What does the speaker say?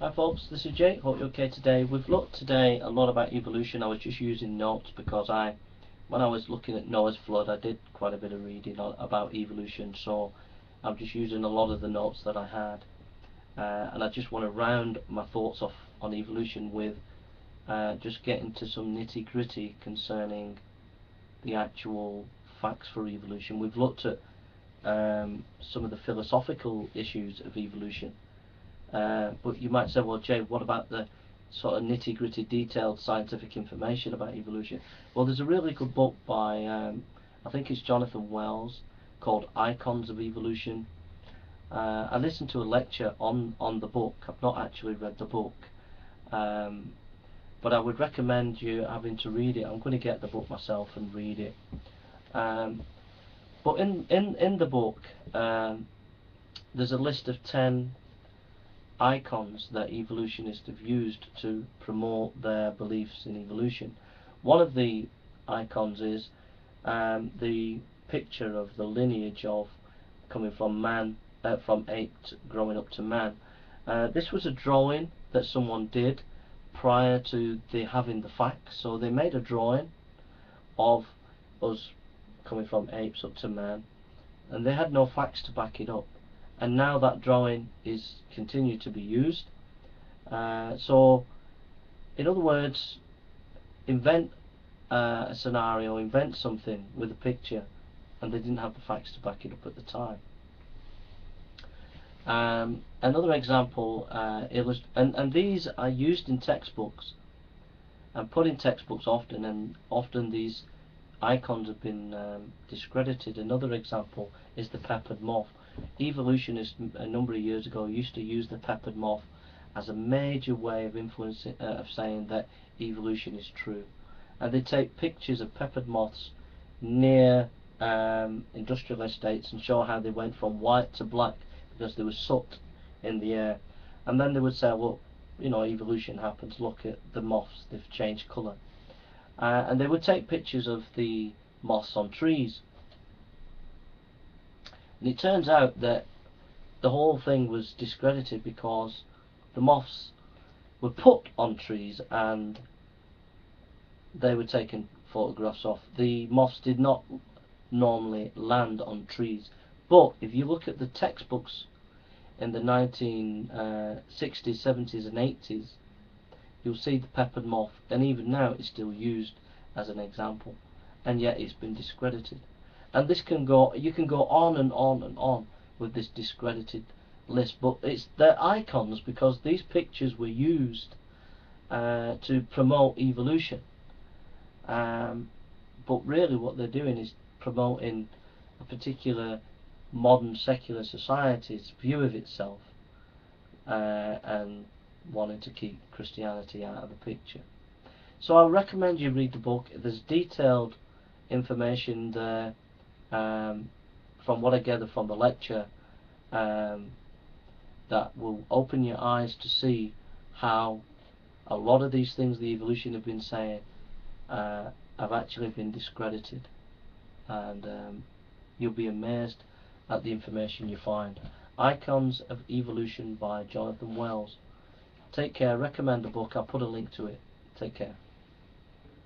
Hi folks, this is Jake. Hope you're okay today. We've looked today a lot about evolution. I was just using notes because when I was looking at Noah's flood, I did quite a bit of reading about evolution, so I'm just using a lot of the notes that I had. And I just want to round my thoughts off on evolution with just getting to some nitty-gritty concerning the actual facts for evolution. We've looked at some of the philosophical issues of evolution. But you might say, well, Jay, what about the sort of nitty-gritty, detailed scientific information about evolution? Well, there's a really good book by, I think it's Jonathan Wells, called Icons of Evolution. I listened to a lecture on the book. I've not actually read the book, but I would recommend you having to read it. I'm going to get the book myself and read it. But in the book, there's a list of 10 icons that evolutionists have used to promote their beliefs in evolution. One of the icons is the picture of the lineage of coming from man, from ape growing up to man. This was a drawing that someone did prior to having the facts. So they made a drawing of us coming from apes up to man, and they had no facts to back it up. And now that drawing is continued to be used. So, in other words, invent a scenario, invent something with a picture, and they didn't have the facts to back it up at the time. Another example, and these are used in textbooks and put in textbooks often, and often these icons have been discredited. Another example is the peppered moth. Evolutionists a number of years ago used to use the peppered moth as a major way of influencing, of saying that evolution is true, and they take pictures of peppered moths near industrial estates and show how they went from white to black because there was soot in the air, and then they would say, well, you know, evolution happens, look at the moths, they've changed colour. And they would take pictures of the moths on trees. And it turns out that the whole thing was discredited because the moths were put on trees and they were taken photographs of. The moths did not normally land on trees. But if you look at the textbooks in the 1960s, 70s and 80s, you'll see the peppered moth, and even now it's still used as an example, and yet it's been discredited. And this can go, you can go on and on and on with this discredited list, but they're icons because these pictures were used to promote evolution. But really what they're doing is promoting a particular modern secular society's view of itself, and wanting to keep Christianity out of the picture. So I recommend you read the book. There's detailed information there, from what I gather from the lecture, that will open your eyes to see how a lot of these things the evolution have been saying have actually been discredited, and you'll be amazed at the information you find. Icons of Evolution by Jonathan Wells. Take care. Recommend the book. I'll put a link to it. Take care.